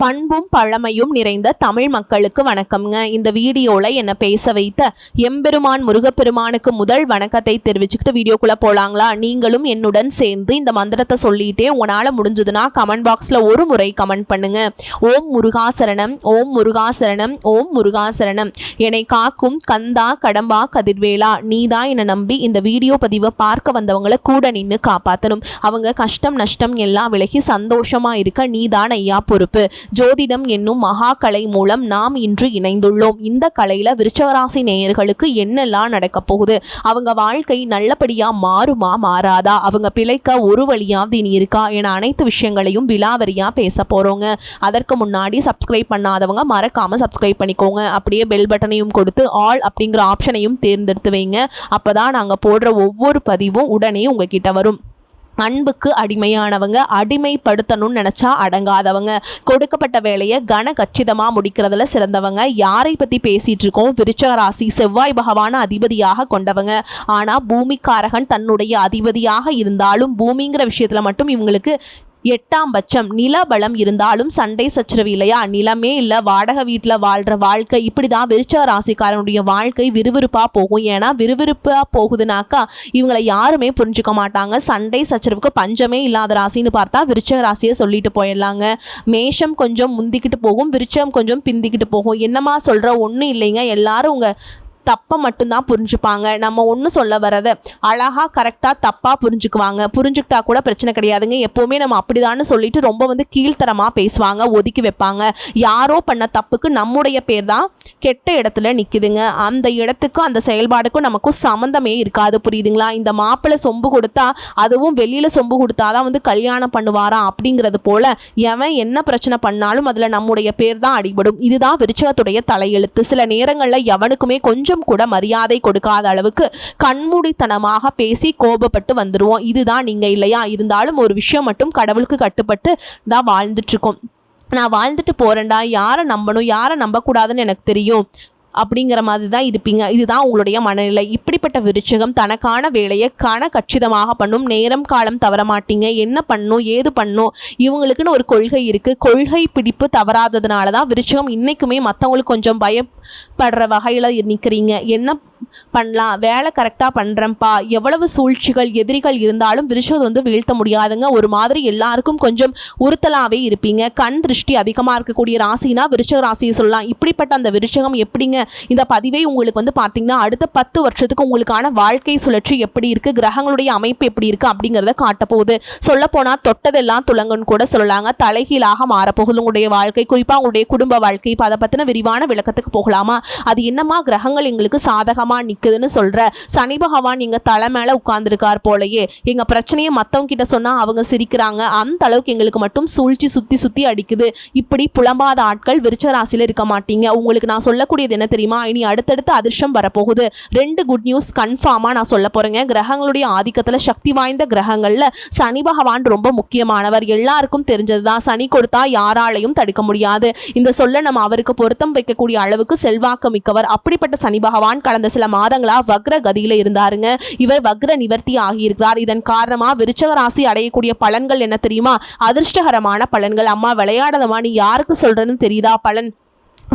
பண்பும் பழமையும் நிறைந்த தமிழ் மக்களுக்கு வணக்கம்ங்க. இந்த வீடியோவில் என்னை பேச வைத்த எம்பெருமான் முருகப்பெருமானுக்கு முதல் வணக்கத்தை தெரிவிச்சுக்கிட்டு வீடியோக்குள்ளே போகலாங்களா? நீங்களும் என்னுடன் சேர்ந்து இந்த மந்திரத்தை சொல்லிகிட்டே உங்களால் முடிஞ்சதுன்னா கமெண்ட் பாக்ஸில் ஒரு முறை கமெண்ட் பண்ணுங்க. ஓம் முருகாசரணம், ஓம் முருகாசரணம், ஓம் முருகாசரணம். என்னை காக்கும் கந்தா கடம்பா கதிர்வேலா, நீதான் என்னை நம்பி இந்த வீடியோ பதிவை பார்க்க வந்தவங்களை கூட நின்று காப்பாற்றணும். அவங்க கஷ்டம் நஷ்டம் எல்லாம் விலகி சந்தோஷமாக இருக்க நீதான் ஐயா பொறுப்பு. ஜோதிடம் என்னும் மகா கலை மூலம் நாம் இன்று இணைந்துள்ளோம். இந்த கலையில விருச்சகராசி நேயர்களுக்கு என்னெல்லாம் நடக்க போகுது, அவங்க வாழ்க்கை நல்லபடியா மாறுமா மாறாதா, அவங்க பிழைக்க ஒரு வழியாவது இனி இருக்கா என அனைத்து விஷயங்களையும் விலாவரியா பேச போறோங்க. அதற்கு முன்னாடி சப்ஸ்கிரைப் பண்ணாதவங்க மறக்காம சப்ஸ்கிரைப் பண்ணிக்கோங்க. அப்படியே பெல் பட்டனையும் கொடுத்து ஆல் அப்படிங்கிற ஆப்ஷனையும் தேர்ந்தெடுத்து வைங்க. அப்பதான் நாங்க போடுற ஒவ்வொரு பதிவும் உடனே உங்ககிட்ட வரும். அன்புக்கு அடிமையானவங்க, அடிமைப்படுத்தணும்னு நினச்சா அடங்காதவங்க, கொடுக்கப்பட்ட வேலையை கச்சிதமாக முடிக்கிறதுல சிறந்தவங்க. யாரை பற்றி பேசிகிட்டு இருக்கோம்? விருச்சக ராசி செவ்வாய் பகவான அதிபதியாக கொண்டவங்க. ஆனால் பூமிக்காரகன் தன்னுடைய அதிபதியாக இருந்தாலும் பூமிங்கிற விஷயத்தில் மட்டும் இவங்களுக்கு 8ஆம் பட்சம் நிலபலம் இருந்தாலும் சண்டை சச்சரவு இல்லையா? நிலமே இல்லை, வாடகை வீட்டில் வாழ்கிற வாழ்க்கை. இப்படி தான் விருச்சக ராசிக்காரனுடைய வாழ்க்கை விறுவிறுப்பாக போகும். ஏன்னா விறுவிறுப்பாக போகுதுனாக்கா இவங்களை யாருமே புரிஞ்சுக்க மாட்டாங்க. சண்டை சச்சரவுக்கு பஞ்சமே இல்லாத ராசின்னு பார்த்தா விருச்சக ராசியை சொல்லிட்டு போயிடலாங்க. மேஷம் கொஞ்சம் முந்திக்கிட்டு போகும், விருச்சம் கொஞ்சம் பிந்திக்கிட்டு போகும். என்னமா சொல்கிற? ஒன்றும் இல்லைங்க, எல்லாரும் உங்கள் தப்பை மட்டும்தான் புரிஞ்சுப்பாங்க. நம்ம ஒன்று சொல்ல வரதை அழகாக கரெக்டாக தப்பாக புரிஞ்சுக்குவாங்க. புரிஞ்சுக்கிட்டா கூட பிரச்சனை கிடையாதுங்க. எப்போவுமே நம்ம அப்படிதான்னு சொல்லிட்டு ரொம்ப கீழ்த்தரமாக பேசுவாங்க, ஒதுக்கி வைப்பாங்க. யாரோ பண்ண தப்புக்கு நம்முடைய பேர் தான் கெட்ட இடத்துல நிற்குதுங்க. அந்த இடத்துக்கும் அந்த செயல்பாடுக்கும் நமக்கும் சம்மந்தமே இருக்காது. புரியுதுங்களா? இந்த மாப்பிள்ளை சொம்பு கொடுத்தா அதுவும் வெளியில் சொம்பு கொடுத்தாதான் கல்யாணம் பண்ணுவாராம் அப்படிங்கிறது போல எவன் என்ன பிரச்சனை பண்ணாலும் அதில் நம்முடைய பேர் தான் அடிபடும். இதுதான் விருச்சகத்துடைய தலையெழுத்து. சில நேரங்களில் எவனுக்குமே கொஞ்சம் கூட மரியாதை கொடுக்காத அளவுக்கு கண்மூடித்தனமாக பேசி கோபப்பட்டு வந்துடுவோம். இதுதான் நீங்க இல்லையா? இருந்தாலும் ஒரு விஷயம் மட்டும் கடவுளுக்கு கட்டுப்பட்டு தான் வாழ்ந்துட்டு இருக்கோம். நான் வாழ்ந்துட்டு போறேன்டா, யாரை நம்பணும் யாரை நம்பக்கூடாதுன்னு எனக்கு தெரியும் அப்படிங்கிற மாதிரி தான் இருப்பீங்க. இதுதான் உங்களுடைய மனநிலை. இப்படிப்பட்ட விருச்சகம் தனக்கான வேலையை கச்சிதமாக பண்ணும். நேரம் காலம் தவற மாட்டீங்க. என்ன பண்ணும் ஏது பண்ணும் இவங்களுக்குன்னு ஒரு கொள்கை இருக்குது. கொள்கை பிடிப்பு தவறாததுனால தான் விருச்சகம் இன்றைக்குமே மற்றவங்களுக்கு கொஞ்சம் பயப்படுற வகையில் நிற்கிறீங்க. என்ன பண்ணலாம், வேலை கரெக்டாக பண்ணுறேன்ப்பா, எவ்வளவு சூழ்ச்சிகள் எதிரிகள் இருந்தாலும் விருச்சகம் வீழ்த்த முடியாதுங்க. ஒரு மாதிரி எல்லாருக்கும் கொஞ்சம் உறுத்தலாகவே இருப்பீங்க. கண் திருஷ்டி அதிகமாக இருக்கக்கூடிய ராசினா விருச்சக ராசியை சொல்லலாம். இப்படிப்பட்ட அந்த விருச்சகம் எப்படிங்க இந்த பதிவை உங்களுக்கு பார்த்தீங்கன்னா அடுத்த 10 வருஷத்துக்கு உங்களுக்கான வாழ்க்கை சுழற்சி எப்படி இருக்குது, கிரகங்களுடைய அமைப்பு எப்படி இருக்குது அப்படிங்கிறத காட்டப்போகுது. சொல்லப்போனால் தொட்டதெல்லாம் துலங்கன்னு கூட சொல்லலாங்க. தலைகீழாக மாறப்போகுது உங்களுடைய வாழ்க்கை, குறிப்பாக உங்களுடைய குடும்ப வாழ்க்கை. இப்போ அதை பற்றின விரிவான விளக்கத்துக்கு போகலாமா? அது என்னமா கிரகங்கள் எங்களுக்கு சாதகமாக நிக்குதுன்னு சொல்ற? சனி பகவான் எங்க தலை மேல உட்கார்ந்துருக்கார் போலயே. எங்க பிரச்சனையை மத்தவங்க கிட்ட சொன்னா அவங்க சிரிக்கிறாங்க, அந்த அளவுக்கு எங்களுக்கு மட்டும் சூழ்ச்சி சுத்தி அடிக்குது. இப்படி புலம்பாத ஆட்கள் விருச்சக ராசியில இருக்க மாட்டீங்க. உங்களுக்கு நான் சொல்லக்கூடியது என்ன தெரியுமா? இனி அடுத்தடுத்து அதிர்ஷ்டம் வரப்போகுது. 2 குட் நியூஸ் கன்ஃபார்மா நான் சொல்ல போறேங்க. கிரகங்களுடைய ஆதிக்கத்துல சக்தி வாய்ந்த கிரகங்கள்ல சனி பகவான் ரொம்ப முக்கியமானவர். எல்லாருக்கும் தெரிஞ்சதுதான். சனி கொடுத்தா யாராலையும் தடுக்க முடியாது. இந்த சொல்ல நம்ம அவருக்கு பொருத்தம் வைக்கக்கூடிய அளவுக்கு செல்வாக்கு மிக்கவர். அப்படிப்பட்ட சனி பகவான் கடந்த சில மாதங்களா வக்ர கதியில இருந்தாருங்க. இவர் வக்ர நிவர்த்தி ஆகியிருக்கிறார். இதன் காரணமா விருச்சக ராசி அடையக்கூடிய பலன்கள் என்ன தெரியுமா? அதிர்ஷ்டகரமான பலன்கள். அம்மா விளையாடதமா, நீ யாருக்கு சொல்றன்னு தெரியுதா பலன்?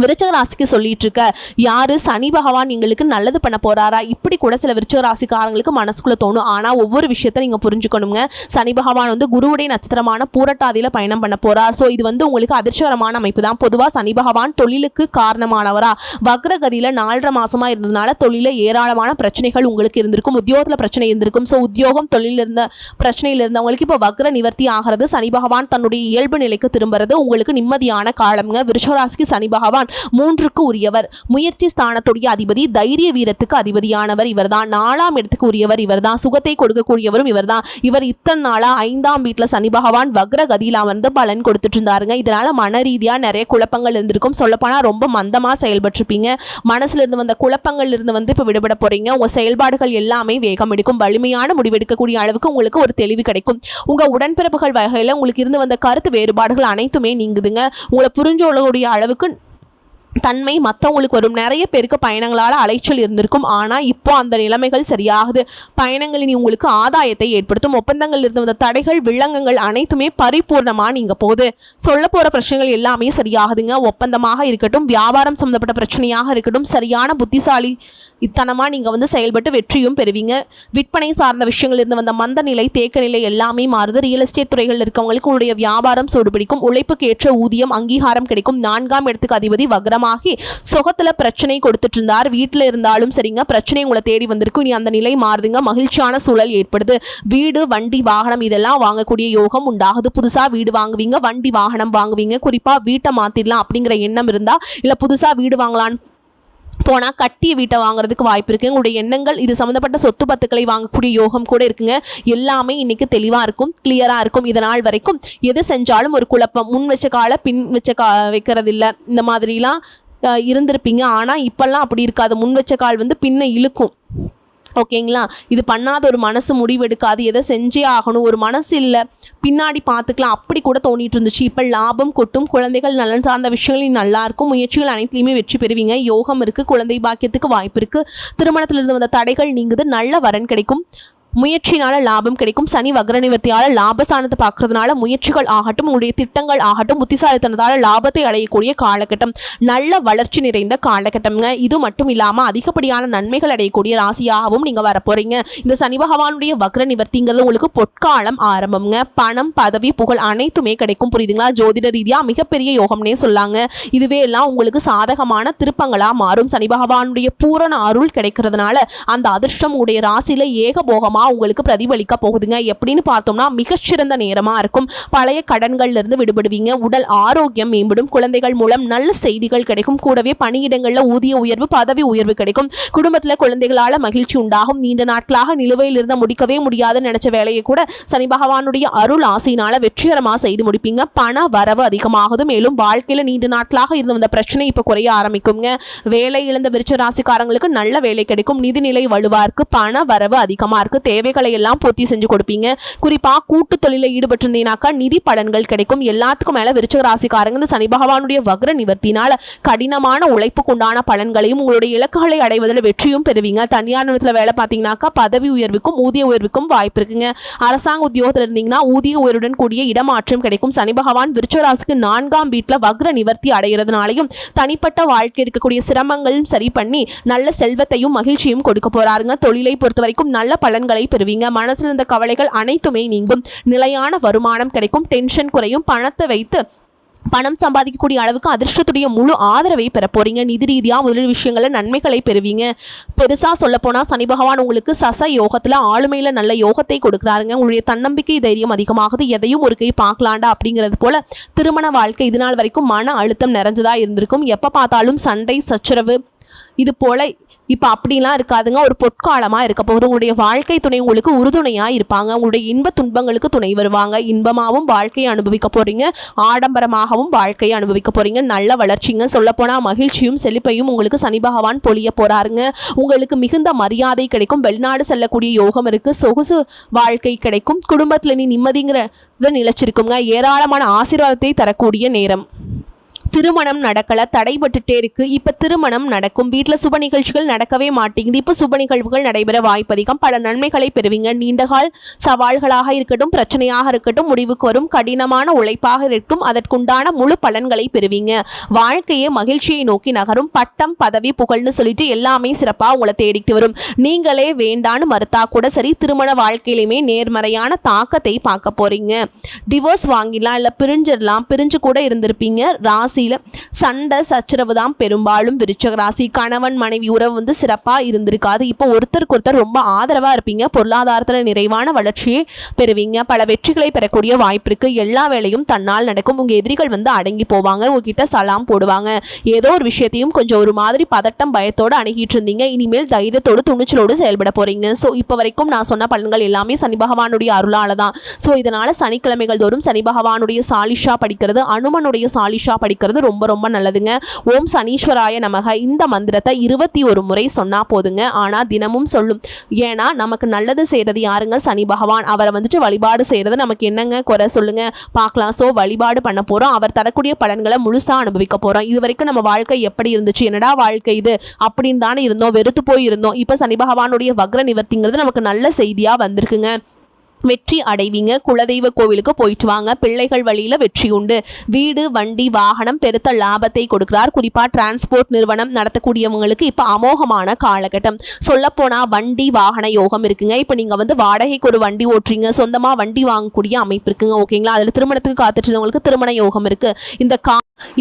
விருச்சக ராசிக்கு சொல்லிட்டு இருக்க யாரு? சனி பகவான் எங்களுக்கு நல்லது பண்ண போறாரா? இப்படி கூட சில விருச்சக ராசிக்காரங்களுக்கு மனசுக்குள்ள தோணும். ஆனா ஒவ்வொரு விஷயத்த நீங்க புரிஞ்சுக்கணுங்க. சனி பகவான் குருவுடைய நட்சத்திரமான பூரட்டாதியில பயணம் பண்ண போறார். ஸோ இது உங்களுக்கு அதிர்ஷ்டகரமான அமைப்பு தான். பொதுவா சனி பகவான் தொழிலுக்கு காரணமானவரா? வக்ரகதியில 4.5 மாசமா இருந்ததுனால தொழில ஏராளமான பிரச்சனைகள் உங்களுக்கு இருந்திருக்கும். உத்தியோகத்துல பிரச்சனை இருந்திருக்கும். ஸோ உத்தியோகம் தொழில் இருந்த பிரச்சனையில் இருந்தவங்களுக்கு இப்போ வக்ர நிவர்த்தி ஆகிறது. சனி பகவான் தன்னுடைய இயல்பு நிலைக்கு திரும்புறது உங்களுக்கு நிம்மதியான காலம்ங்க. விருச்சக ராசிக்கு சனி பகவான் 3க்கு உரியவர். முயற்சி ஸ்தானத்துடைய அதிபதி, தைரிய வீரத்துக்கு அதிபதியானவர் இவர்தான். 4ஆம் இடத்துக்கு உரியவர் இவர்தான். சுகத்தை கொடுக்கக்கூடியவரும் இவர்தான். இவர் இத்தனை நாளா 5ஆம் வீட்டுல சனி பகவான் வக்ர கதியில் அமர்ந்து பலன் கொடுத்துட்டு இருந்தாருங்க. இதனால மன ரீதியா நிறைய குழப்பங்கள் இருந்திருக்கும். சொல்லப்போனா ரொம்ப மந்தமா செயல்பட்டிருப்பீங்க. மனசுல இருந்து வந்த குழப்பங்கள் இருந்து இப்ப விடுபட போறீங்க. உங்க செயல்பாடுகள் எல்லாமே வேகம் எடுக்கும். வலிமையான முடிவெடுக்கக்கூடிய அளவுக்கு உங்களுக்கு ஒரு தெளிவு கிடைக்கும். உங்க உடன்பிறப்புகள் வகையில உங்களுக்கு இருந்து வந்த கருத்து வேறுபாடுகள் அனைத்துமே நீங்குதுங்க. உங்களை புரிஞ்சோடைய அளவுக்கு தன்மை மற்றவங்களுக்கு வரும். நிறைய பேருக்கு பயணங்களால் அலைச்சல் இருந்திருக்கும். ஆனால் இப்போ அந்த நிலைமைகள் சரியாகுது. பயணங்கள் இனி உங்களுக்கு ஆதாயத்தை ஏற்படுத்தும். ஒப்பந்தங்கள் இருந்து வந்த தடைகள் வில்லங்கங்கள் அனைத்துமே பரிபூர்ணமாக நீங்கள் போகுது. சொல்ல போகிற பிரச்சனைகள் எல்லாமே சரியாகுதுங்க. ஒப்பந்தமாக இருக்கட்டும், வியாபாரம் சம்மந்தப்பட்ட பிரச்சனையாக இருக்கட்டும், சரியான புத்திசாலி இத்தனமாக நீங்கள் செயல்பட்டு வெற்றியும் பெறுவீங்க. விற்பனை சார்ந்த விஷயங்கள் இருந்து வந்த மந்த நிலை தேக்க நிலை எல்லாமே மாறுது. ரியல் எஸ்டேட் துறைகள் இருக்கவங்களுக்கு உங்களுடைய வியாபாரம் சூடுபிடிக்கும். உழைப்புக்கு ஏற்ற ஊதியம் அங்கீகாரம் கிடைக்கும். 4ஆம் இடத்துக்கு அதிபதி வக்ரமாகி சொகத்துல பிரச்சனை கொடுத்துட்டு இருந்தார். வீட்டில் இருந்தாலும் சரிங்க, பிரச்சனை உங்களை தேடி வந்திருக்கும். இனி அந்த நிலை மாறுதுங்க. மகிழ்ச்சியான சூழல் ஏற்படுது. வீடு வண்டி வாகனம் இதெல்லாம் வாங்கக்கூடிய யோகம் உண்டாகுது. புதுசா வீடு வாங்குவீங்க, வண்டி வாகனம் வாங்குவீங்க. குறிப்பா வீட்டை மாத்திடலாம் அப்படிங்கிற எண்ணம் இருந்தா, இல்ல புதுசா வீடு வாங்கலான்னு போனால் கட்டிய வீட்டை வாங்குறதுக்கு வாய்ப்பு இருக்குது. உங்களுடைய எண்ணங்கள் இது சம்மந்தப்பட்ட சொத்து பத்துக்களை வாங்கக்கூடிய யோகம் கூட இருக்குங்க. எல்லாமே இன்றைக்கி தெளிவாக இருக்கும், கிளியராக இருக்கும். இதனால் வரைக்கும் எது செஞ்சாலும் ஒரு குழப்பம், முன் வச்ச காலை பின் வச்ச வைக்கிறதில்ல, இந்த மாதிரிலாம் இருந்திருப்பீங்க. ஆனால் இப்போல்லாம் அப்படி இருக்காது. முன் வச்ச கால் பின்ன இழுக்கும். ஓகேங்களா? இது பண்ணாத ஒரு மனசு முடிவெடுக்காது. எதை செஞ்சே ஆகணும், ஒரு மனசு இல்லை, பின்னாடி பார்த்துக்கலாம் அப்படி கூட தோணிட்டு இருந்துச்சு. இப்போ லாபம் கொட்டும். குழந்தைகள் நலன் சார்ந்த விஷயங்கள் நல்லா இருக்கும். முயற்சிகள் அனைத்துலையுமே வெற்றி பெறுவீங்க. யோகம் இருக்குது. குழந்தை பாக்கியத்துக்கு வாய்ப்பு இருக்குது. திருமணத்திலிருந்து வந்த தடைகள் நீங்குது. நல்ல வரன் கிடைக்கும். முயற்சினால லாபம் கிடைக்கும். சனி வக்ர நிவர்த்தியால் லாபஸ்தானத்தை பார்க்கறதுனால முயற்சிகள் ஆகட்டும், உங்களுடைய திட்டங்கள் ஆகட்டும், புத்திசாலித்தனத்தால் லாபத்தை அடையக்கூடிய காலகட்டம். நல்ல வளர்ச்சி நிறைந்த காலகட்டம்ங்க. இது மட்டும் இல்லாமல் அதிகப்படியான நன்மைகள் அடையக்கூடிய ராசியாகவும் நீங்கள் வரப்போறீங்க. இந்த சனி பகவானுடைய வக்ர நிவர்த்திங்கிறது உங்களுக்கு பொற்காலம் ஆரம்பம்ங்க. பணம் பதவி புகழ் அனைத்துமே கிடைக்கும். புரியுதுங்களா? ஜோதிட ரீதியாக மிகப்பெரிய யோகம்னே சொல்லாங்க. இதுவே எல்லாம் உங்களுக்கு சாதகமான திருப்பங்களாக மாறும். சனி பகவானுடைய பூரண அருள் கிடைக்கிறதுனால அந்த அதிர்ஷ்டம் உங்களுடைய ராசியில ஏகபோகமாக உங்களுக்கு பிரதிபலிக்க போகுதுங்க. எப்படின்னு பார்த்தோம்னா மிகச்சிறந்த நேரமா இருக்கும். பழைய கடன்கள்ல இருந்து விடுபடுவீங்க. உடல் ஆரோக்கியம் மேம்படும். குழந்தைகள் மூலம் நல்ல செய்திகள் கிடைக்கும். கூடவே பணியிடங்கள்ல ஊதிய உயர்வு, பதவி உயர்வு கிடைக்கும். குடும்பத்துல குழந்தைகளால மகிழ்ச்சி உண்டாகும். நீண்ட நாட்களாக நிலுவையில் இருந்த முடிக்கவே முடியாதுன்னு நினைச்ச வேலையை கூட சனி பகவானுடைய அருள் ஆசையினால வெற்றிகரமா செய்து முடிப்பீங்க. பண வரவு அதிகமாகுது. மேலும் வாழ்க்கையில நீண்ட நாட்களாக இருந்து வந்த பிரச்சனை இப்ப குறைய ஆரம்பிக்குங்க. வேலை இழந்த விருச்சிக ராசிக்காரங்களுக்கு நல்ல வேலை கிடைக்கும். நிதிநிலை வலுவா இருக்கு. பண வரவு அதிகமா இருக்கு. தேவைகளை எல்லாம் பூர்த்தி செஞ்சு கொடுப்பீங்க. குறிப்பா கூட்டு தொழிலில் ஈடுபட்டிருந்தீங்கன்னாக்கா நிதி பலன்கள் கிடைக்கும். எல்லாத்துக்கும் மேல விருச்சிக ராசிக்காரங்க இந்த சனி பகவானுடைய வக்ர நிவர்த்தினால கடினமான உழைப்புக்கு உண்டான பலன்களையும் உங்களுடைய இலக்குகளை அடைவதில் வெற்றியும் பெறுவீங்க. தனியார் நிறுவனத்தில் வேலை பார்த்தீங்கன்னாக்கா பதவி உயர்வுக்கும் ஊதிய உயர்வுக்கும் வாய்ப்பு இருக்குங்க. அரசாங்க உத்தியோகத்தில் இருந்தீங்கன்னா ஊதிய உயர்வுடன் கூடிய இடமாற்றம் கிடைக்கும். சனி பகவான் விருச்சிக ராசிக்கு 4ஆம் வீட்டுல வக்ர நிவர்த்தி அடைகிறதுனாலையும் தனிப்பட்ட வாழ்க்கை இருக்கக்கூடிய சிரமங்களும் சரி பண்ணி நல்ல செல்வத்தையும் மகிழ்ச்சியும் கொடுக்க போறாருங்க. தொழிலை பொறுத்த வரைக்கும் நல்ல பலன்களை பெறுவீங்க. மனசில் இருந்த கவலைகள் அனைத்துமே நீங்கும். நிலையான வருமானம் கிடைக்கும். டென்ஷன் குறையும். பணத்தை வைத்து பணம் சம்பாதிக்கக்கூடிய அளவுக்கு அதிர்ஷ்டத்துடைய முழு ஆதரவை பெற போறீங்க. நிதி ரீதியாக முதல் விஷயங்கள நன்மைகளை பெறுவீங்க. பெருசா சொல்ல போனா சனி பகவான் உங்களுக்கு சச யோகத்துல ஆளுமையில நல்ல யோகத்தை கொடுக்குறாருங்க. உங்களுடைய தன்னம்பிக்கை தைரியம் அதிகமாகுது. எதையும் ஒரு கை பார்க்கலாண்டா அப்படிங்கிறது போல திருமண வாழ்க்கை இது நாள் வரைக்கும் மன அழுத்தம் நிறைஞ்சதா இருந்திருக்கும். எப்ப பார்த்தாலும் சண்டை சச்சரவு இது போல இப்போ அப்படிலாம் இருக்காதுங்க. ஒரு பொற்காலமாக இருக்க போகுது. உங்களுடைய வாழ்க்கை துணை உங்களுக்கு உறுதுணையாக இருப்பாங்க. உங்களுடைய இன்ப துன்பங்களுக்கு துணை வருவாங்க. இன்பமாகவும் வாழ்க்கையை அனுபவிக்க போறீங்க. ஆடம்பரமாகவும் வாழ்க்கையை அனுபவிக்க போறீங்க. நல்ல வளர்ச்சிங்க. சொல்லப்போனால் மகிழ்ச்சியும் செழிப்பையும் உங்களுக்கு சனி பகவான் பொழிய போறாருங்க. உங்களுக்கு மிகுந்த மரியாதை கிடைக்கும். வெளிநாடு செல்லக்கூடிய யோகம் இருக்கு. சொகுசு வாழ்க்கை கிடைக்கும். குடும்பத்தில் நீ நிம்மதிங்கிறத நிலைச்சிருக்குங்க. ஏராளமான ஆசீர்வாதத்தை தரக்கூடிய நேரம். திருமணம் நடக்கல, தடைபட்டுட்டே இருக்கு. இப்ப திருமணம் நடக்கும். வீட்டில் சுப நிகழ்ச்சிகள் நடக்கவே மாட்டேங்குது. இப்ப சுப நிகழ்வுகள் நடைபெற வாய்ப்பு அதிகம். பல நன்மைகளை பெறுவீங்க. நீண்டகால் சவால்களாக இருக்கட்டும், பிரச்சனையாக இருக்கட்டும், முடிவுக்கு வரும். கடினமான உழைப்பாக இருக்கட்டும், அதற்குண்டான முழு பலன்களை பெறுவீங்க. வாழ்க்கையே மகிழ்ச்சியை நோக்கி நகரும். பட்டம் பதவி புகழ்னு சொல்லிட்டு எல்லாமே சிறப்பா உங்களை தேடிட்டு வரும். நீங்களே வேண்டான்னு மறுத்தா கூட சரி, திருமண வாழ்க்கையிலுமே நேர்மறையான தாக்கத்தை பார்க்க போறீங்க. டிவோர்ஸ் வாங்கிடலாம், இல்ல பிரிஞ்சிடலாம். பிரிஞ்சு கூட இருந்திருப்பீங்க. ராசி சண்டை சச்சரவு தான் பெரும்பாலும் விருச்சிக ராசி. கணவன் மனைவி உறவு சிறப்பா இருந்திருக்காது. இப்போ ஒருத்தருக்கு ஒருத்தர் ரொம்ப ஆதரவா இருப்பீங்க. பொருளாதாரத்துல நிறைவான வளர்ச்சியை பெறுவீங்க. பல வெற்றிகளை பெறக்கூடிய வாய்ப்பு இருக்கு. எல்லா வேலையும் தன்னால் நடக்கும். உங்க எதிரிகள் அடங்கி போவாங்க. உங்ககிட்ட சலாம் போடுவாங்க. ஏதோ ஒரு விஷயத்தையும் கொஞ்சம் ஒரு மாதிரி பதட்டம் பயத்தோடு அணுகிட்டு இருந்தீங்க. இனிமேல் தைரியத்தோடு துணிச்சலோடு செயல்பட போறீங்க. ஸோ இப்போ வரைக்கும் நான் சொன்ன பலன்கள் எல்லாமே சனி பகவானுடைய அருளால தான். ஸோ இதனால சனிக்கிழமைகள் தோறும் சனி பகவானுடைய சாலிஷா படிக்கிறது, அனுமனுடைய சாலிஷா படிக்கிறது வச்சுக்கிறது ரொம்ப ரொம்ப நல்லதுங்க. ஓம் சனீஸ்வராய நமக இந்த மந்திரத்தை 21 முறை சொன்னா போதுங்க. ஆனா தினமும் சொல்லும். ஏன்னா நமக்கு நல்லது செய்யறது யாருங்க? சனி பகவான். அவரை வந்துட்டு வழிபாடு செய்யறது நமக்கு என்னங்க குறை சொல்லுங்க பார்க்கலாம். ஸோ வழிபாடு பண்ண போறோம். அவர் தரக்கூடிய பலன்களை முழுசா அனுபவிக்க போறோம். இது வரைக்கும் நம்ம வாழ்க்கை எப்படி இருந்துச்சு, என்னடா வாழ்க்கை இது அப்படின்னு தானே இருந்தோம், வெறுத்து போய் இருந்தோம். இப்ப சனி பகவானுடைய வக்ர நிவர்த்திங்கிறது நமக்கு நல்ல செய்தியா வந்திருக்குங்க. வெற்றி அடைவீங்க. குலதெய்வ கோவிலுக்கு போயிட்டு வாங்க. பிள்ளைகள் வழியில வெற்றி உண்டு. வீடு வண்டி வாகனம் பெருத்த லாபத்தை கொடுக்கிறார். குறிப்பா டிரான்ஸ்போர்ட் நிறுவனம் நடத்தக்கூடியவங்களுக்கு இப்ப அமோகமான காலகட்டம். சொல்லப்போனா வண்டி வாகன யோகம் இருக்குங்க. இப்ப நீங்க வந்து வாடகைக்கு ஒரு வண்டி ஓட்டுறீங்க, சொந்தமா வண்டி வாங்கக்கூடிய அமைப்பு இருக்குங்க. ஓகேங்களா? அதுல திருமணத்துக்கு காத்துட்டு இருந்தவங்களுக்கு திருமண யோகம் இருக்கு.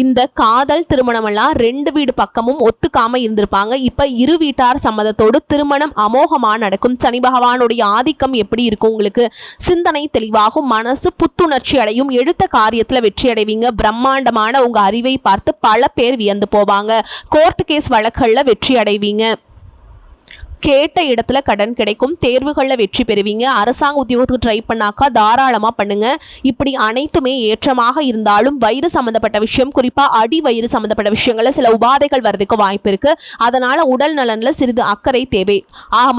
இந்த காதல் திருமணம் எல்லாம் 2 வீடு பக்கமும் ஒத்துக்காம இருந்திருப்பாங்க. இப்ப இரு வீட்டார் சம்மதத்தோடு திருமணம் அமோகமா நடக்கும். சனி பகவானுடைய ஆதிக்கம் எப்படி இருக்கும்? உங்களுக்கு சிந்தனை தெளிவாகும், மனசு புத்துணர்ச்சி அடையும், எடுத்த காரியத்துல வெற்றி அடைவீங்க. பிரம்மாண்டமான உங்க அறிவை பார்த்து பல பேர் வியந்து போவாங்க. கோர்ட் கேஸ் வழக்குகள்ல வெற்றி அடைவீங்க. கேட்ட இடத்துல கடன் கிடைக்கும். தேர்வுகளில் வெற்றி பெறுவீங்க. அரசாங்க உத்தியோகத்துக்கு ட்ரை பண்ணாக்கா தாராளமாக பண்ணுங்க. இப்படி அனைத்துமே ஏற்றமாக இருந்தாலும் வயிறு சம்மந்தப்பட்ட விஷயம், குறிப்பாக அடி வயிறு சம்மந்தப்பட்ட விஷயங்களில் சில உபாதைகள் வர்றதுக்கு வாய்ப்பு இருக்கு. அதனால உடல் நலனில் சிறிது அக்கறை தேவை.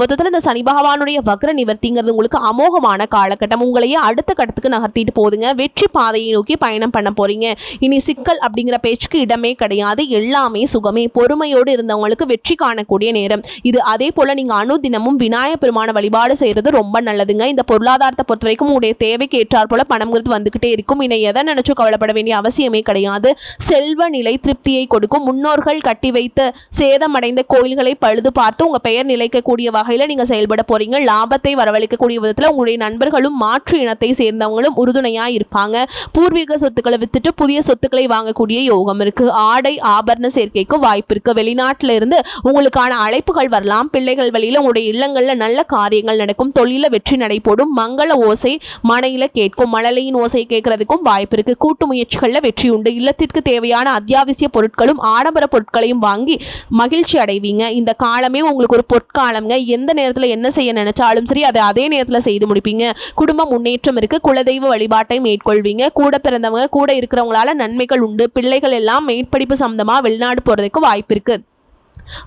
மொத்தத்தில் இந்த சனி பகவானுடைய வக்ர நிவர்த்திங்கிறது உங்களுக்கு அமோகமான காலகட்டம். உங்களையே அடுத்த கட்டத்துக்கு நகர்த்திட்டு போதுங்க. வெற்றி பாதையை நோக்கி பயணம் பண்ண போறீங்க. இனி சிக்கல் அப்படிங்கிற பேச்சுக்கு இடமே கிடையாது. எல்லாமே சுகமே. பொறுமையோடு இருந்தவங்களுக்கு வெற்றி காணக்கூடிய நேரம் இது. அதே போல நீங்க அனுதினமும் விநாயகர் பெருமான வழிபாடு செய்யறது ரொம்ப நல்லதுங்க. இந்த பொருளாதாரத்தை பொறுத்த வரைக்கும் உங்களுடைய தேவைக்கு ஏற்றாற் போல பணம்ங்கிறது வந்துகிட்டே இருக்கும். இனி எதை நினைச்சு கவலைப்பட வேண்டிய அவசியமே கிடையாது. செல்வ நிலை திருப்தியை கொடுக்கும். முன்னோர்கள் கட்டி வைத்த சேதமடைந்த கோயில்களை பழுது பார்த்து உங்க பெயர் நிலைக்கக்கூடிய வகையில நீங்க செயல்பட போறீங்க. லாபத்தை வரவழைக்கக்கூடிய விதத்துல உங்களுடைய நண்பர்களும் மாற்று இனத்தை சேர்ந்தவங்களும் உறுதுணையா இருப்பாங்க. பூர்வீக சொத்துக்களை வித்துட்டு புதிய சொத்துக்களை வாங்கக்கூடிய யோகம் இருக்கு. ஆடை ஆபரண சேர்க்கைக்கு வாய்ப்பு இருக்கு. வெளிநாட்டில இருந்து உங்களுக்கான அழைப்புகள் வரலாம். பிள்ளைகள் வழியில உங்களுடைய இல்லங்கள்ல நல்ல காரியங்கள் நடக்கும். தொழில வெற்றி நடைபோடும். மங்கள ஓசை மனையில கேட்கும். மழலையின் ஓசை கேட்கறதுக்கும் வாய்ப்பு இருக்கு. கூட்டு முயற்சிகள்ல வெற்றி உண்டு. இல்லத்திற்கு தேவையான அத்தியாவசிய பொருட்களும் ஆடம்பர பொருட்களையும் வாங்கி மகிழ்ச்சி அடைவீங்க. இந்த காலமே உங்களுக்கு ஒரு பொற்காலம்ங்க. எந்த நேரத்துல என்ன செய்ய நினைச்சாலும் சரி அதை அதே நேரத்துல செய்து முடிப்பீங்க. குடும்ப முன்னேற்றம் இருக்கு. குலதெய்வ வழிபாட்டை மேற்கொள்வீங்க. கூட பிறந்தவங்க கூட இருக்கிறவங்களால நன்மைகள் உண்டு. பிள்ளைகள் எல்லாம் மேற்படிப்பு சம்பந்தமா வெளிநாடு போறதுக்கு வாய்ப்பு இருக்கு.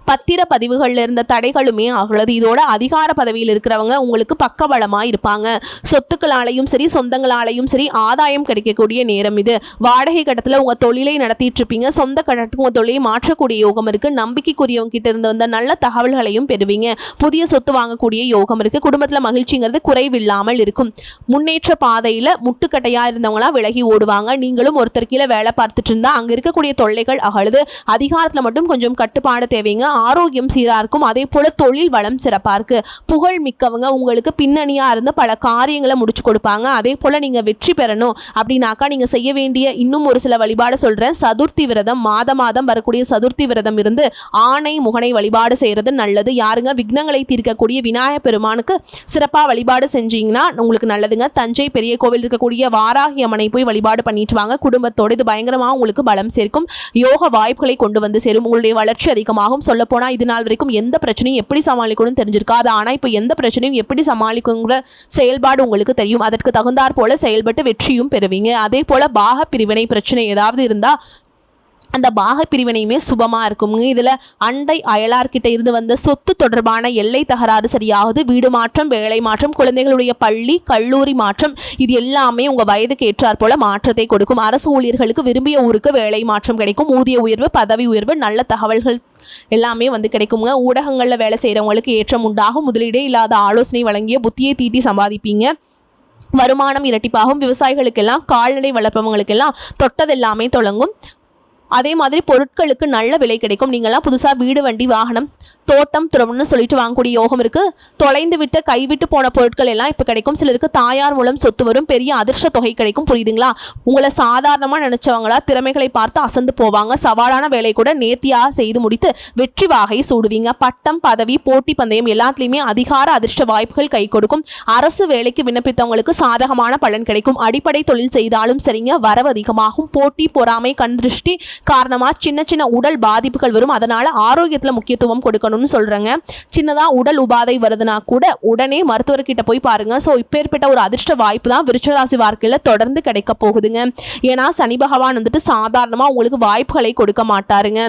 பத்திர பதிவுகள்ல இருந்த தடைகளுமே ஆகுறது. இதோட அதிகார பதவியில் இருக்கிறவங்க உங்களுக்கு பக்கபலமா இருப்பாங்க. சொத்துக்களாலையும் சரி சொந்தங்களாலையும் சரி ஆதாயம் கிடைக்கக்கூடிய நேரம் இது. வாடகை கட்டத்துல உங்க தொழிலை நடத்திட்டு இருப்பீங்க. சொந்த கட்டத்துக்கு உங்க தொழிலை மாற்றக்கூடிய யோகம் இருக்கு. நம்பிக்கைக்குரியவங்க கிட்ட இருந்து வந்த நல்ல தகவல்களையும் பெறுவீங்க. புதிய சொத்து வாங்கக்கூடிய யோகம் இருக்கு. குடும்பத்துல மகிழ்ச்சிங்கிறது குறைவில்லாமல் இருக்கும். முன்னேற்ற பாதையில முட்டுக்கட்டையா இருந்தவங்களா விலகி ஓடுவாங்க. நீங்களும் ஒருத்தர் கீழே வேலை பார்த்துட்டு இருந்தா அங்க இருக்கக்கூடிய தொல்லைகள் அகழுது. அதிகாரத்துல மட்டும் கொஞ்சம் கட்டுப்பாடு தேவை. ஆரோக்கியம் சீரா இருக்கும். அதே போல தொழில் வளம் சிறப்பா இருக்கு. புகழ் மிக்கவங்க உங்களுக்கு பின்னணியா இருந்து பல காரியங்களை முடிச்சு கொடுப்பாங்க. அதே போல நீங்க வெற்றி பெறணும் அப்படின்னாக்கா நீங்க செய்ய வேண்டிய இன்னும் ஒரு சில வழிபாடு சொல்றேன். சதுர்த்தி விரதம், மாதம் வரக்கூடிய சதுர்த்தி விரதம் இருந்து ஆணை முகனை வழிபாடு செய்யறது நல்லது. யாருங்க விக்னங்களை தீர்க்கக்கூடிய விநாயகர் பெருமானுக்கு சிறப்பா வழிபாடு செஞ்சீங்கன்னா உங்களுக்கு நல்லதுங்க. தஞ்சை பெரிய கோவில் இருக்கக்கூடிய வாராகி அம்மனை போய் வழிபாடு பண்ணிட்டு வாங்க குடும்பத்தோடு. இது பயங்கரமா உங்களுக்கு பலம் சேர்க்கும். யோக வாய்ப்புகளை கொண்டு வந்து சேரும். உங்களுடைய வளர்ச்சி அதிகமாகும். சொல்ல போனா இது நாள் வரைக்கும் எந்த பிரச்சனையும் எப்படி சமாளிக்கணும்னு தெரிஞ்சிருக்காது. ஆனா இப்ப எந்த பிரச்சனையும் எப்படி சமாளிக்குங்கிற செயல்பாடு உங்களுக்கு தெரியும். அதற்கு தகுந்தாற் போல செயல்பட்டு வெற்றியும் பெறுவீங்க. அதே போல பாக பிரிவினை பிரச்சனை ஏதாவது இருந்தா அந்த பாக பிரிவினையுமே சுபமா இருக்குங்க. இதுல அண்டை அயலார்கிட்ட இருந்து வந்த சொத்து தொடர்பான எல்லை தகராறு சரியாகுது. வீடு மாற்றம், வேலை மாற்றம், குழந்தைகளுடைய பள்ளி கல்லூரி மாற்றம், இது எல்லாமே உங்க வயதுக்கு ஏற்றாற் போல மாற்றத்தை கொடுக்கும். அரசு ஊழியர்களுக்கு விரும்பிய ஊருக்கு வேலை மாற்றம் கிடைக்கும். ஊதிய உயர்வு, பதவி உயர்வு, நல்ல தகவல்கள் எல்லாமே வந்து கிடைக்குங்க. ஊடகங்கள்ல வேலை செய்யறவங்களுக்கு ஏற்றம் உண்டாகும். முதலீடே இல்லாத ஆலோசனை வழங்கிய புத்தியை தீட்டி சம்பாதிப்பீங்க. வருமானம் இரட்டிப்பாகும். விவசாயிகளுக்கெல்லாம், கால்நடை வளர்ப்பவங்களுக்கெல்லாம் தொட்டதெல்லாமே தொடங்கும். அதே மாதிரி பொருட்களுக்கு நல்ல விலை கிடைக்கும். நீங்கள்லாம் புதுசாக வீடு வண்டி வாகனம் தோட்டம் துறவுன்னு சொல்லிட்டு வாங்கக்கூடிய யோகம் இருக்கு. தொலைந்து விட்ட கைவிட்டு போன பொருட்கள் எல்லாம் இப்போ கிடைக்கும். சிலருக்கு தாயார் மூலம் சொத்து வரும். பெரிய அதிர்ஷ்ட தொகை கிடைக்கும். புரியுதுங்களா? உங்களை சாதாரணமாக நினைச்சவங்களா திறமைகளை பார்த்து அசந்து போவாங்க. சவாலான வேலை கூட நேர்த்தியாக செய்து முடித்து வெற்றி வாகை சூடுவீங்க. பட்டம் பதவி போட்டி பந்தயம் எல்லாத்துலேயுமே அதிகார அதிர்ஷ்ட வாய்ப்புகள் கை கொடுக்கும். அரசு வேலைக்கு விண்ணப்பித்தவங்களுக்கு சாதகமான பலன் கிடைக்கும். அடிப்படை தொழில் செய்தாலும் சரிங்க வரவு அதிகமாகும். போட்டி பொறாமை கண் திருஷ்டி காரணமாக சின்ன சின்ன உடல் பாதிப்புகள் வரும். அதனால் ஆரோக்கியத்தில் முக்கியத்துவம் கொடுக்கணும்னு சொல்கிறேங்க. சின்னதாக உடல் உபாதை வருதுன்னா கூட உடனே மருத்துவர்கிட்ட போய் பாருங்கள். ஸோ இப்பேற்பட்ட ஒரு அதிர்ஷ்ட வாய்ப்பு தான் விருச்சிகராசி வாழ்க்கையில் தொடர்ந்து கிடைக்க போகுதுங்க. ஏன்னா சனி பகவான் வந்துட்டு சாதாரணமாக உங்களுக்கு வாய்ப்புகளை கொடுக்க மாட்டாருங்க.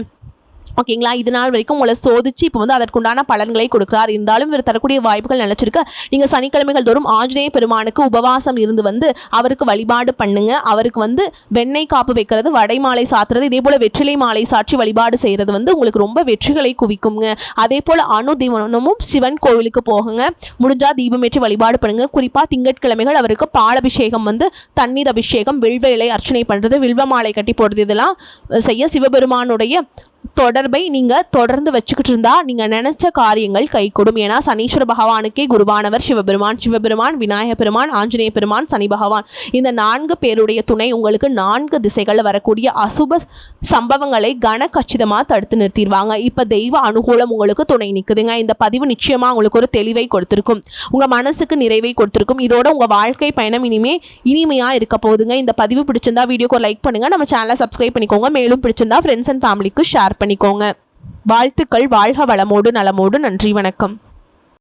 ஓகேங்களா, இது நாள் வரைக்கும் உங்களை சோதிச்சு இப்போ வந்து அதற்குண்டான பலன்களை கொடுக்குறார். இருந்தாலும் இவர் தரக்கூடிய வாய்ப்புகள் நினைச்சிருக்க நீங்கள் சனிக்கிழமைகள் தோறும் ஆஞ்சநேய பெருமானுக்கு உபவாசம் இருந்து வந்து அவருக்கு வழிபாடு பண்ணுங்க. அவருக்கு வந்து வெண்ணெய் காப்பு வைக்கிறது, வடை மாலை சாத்துறது, இதே போல் வெற்றிலை மாலை சாற்றி வழிபாடு செய்கிறது வந்து உங்களுக்கு ரொம்ப வெற்றிகளை குவிக்குங்க. அதே போல் தினமும் சிவன் கோவிலுக்கு போகுங்க. முடிஞ்சா தீபம் ஏற்றி வழிபாடு பண்ணுங்க. குறிப்பாக திங்கட்கிழமைகள் அவருக்கு பாலபிஷேகம் வந்து தண்ணீர் அபிஷேகம், வில்வ இலை அர்ச்சனை பண்ணுறது, வில்வ மாலை கட்டி போடுறது, இதெல்லாம் செய்ய சிவபெருமானுடைய தொடர்பை நீங்கள் தொடர்ந்து வச்சுக்கிட்டு இருந்தா நீங்கள் நினைச்ச காரியங்கள் கைகூடும். ஏன்னா சனீஸ்வர பகவானுக்கே குருவானவர் சிவபெருமான். சிவபெருமான், விநாயக பெருமான், ஆஞ்சநேய பெருமான், சனி பகவான், இந்த 4 பேருடைய துணை உங்களுக்கு 4 திசைகளில் வரக்கூடிய அசுப சம்பவங்களை கனகச்சிதமாக தடுத்து நிறுத்திடுவாங்க. இப்போ தெய்வ அனுகூலம் உங்களுக்கு துணை நிற்குதுங்க. இந்த பதிவு நிச்சயமாக உங்களுக்கு ஒரு தெளிவை கொடுத்துருக்கும், உங்கள் மனசுக்கு நிறைவை கொடுத்துருக்கும். இதோட உங்கள் வாழ்க்கை பயணம் இனிமையாக இருக்க போகுதுங்க. இந்த பதிவு பிடிச்சிருந்தா வீடியோக்கு லைக் பண்ணுங்கள், நம்ம சேனலை சப்ஸ்கிரைப் பண்ணிக்கோங்க. மேலும் பிடிச்சிருந்தா ஃப்ரெண்ட்ஸ் அண்ட் ஃபேமிலிக்கு ஷேர் பண்ணிக்கோங்க. வாழ்த்துக்கள். வாழ்க வளமோடு நலமோடு. நன்றி, வணக்கம்.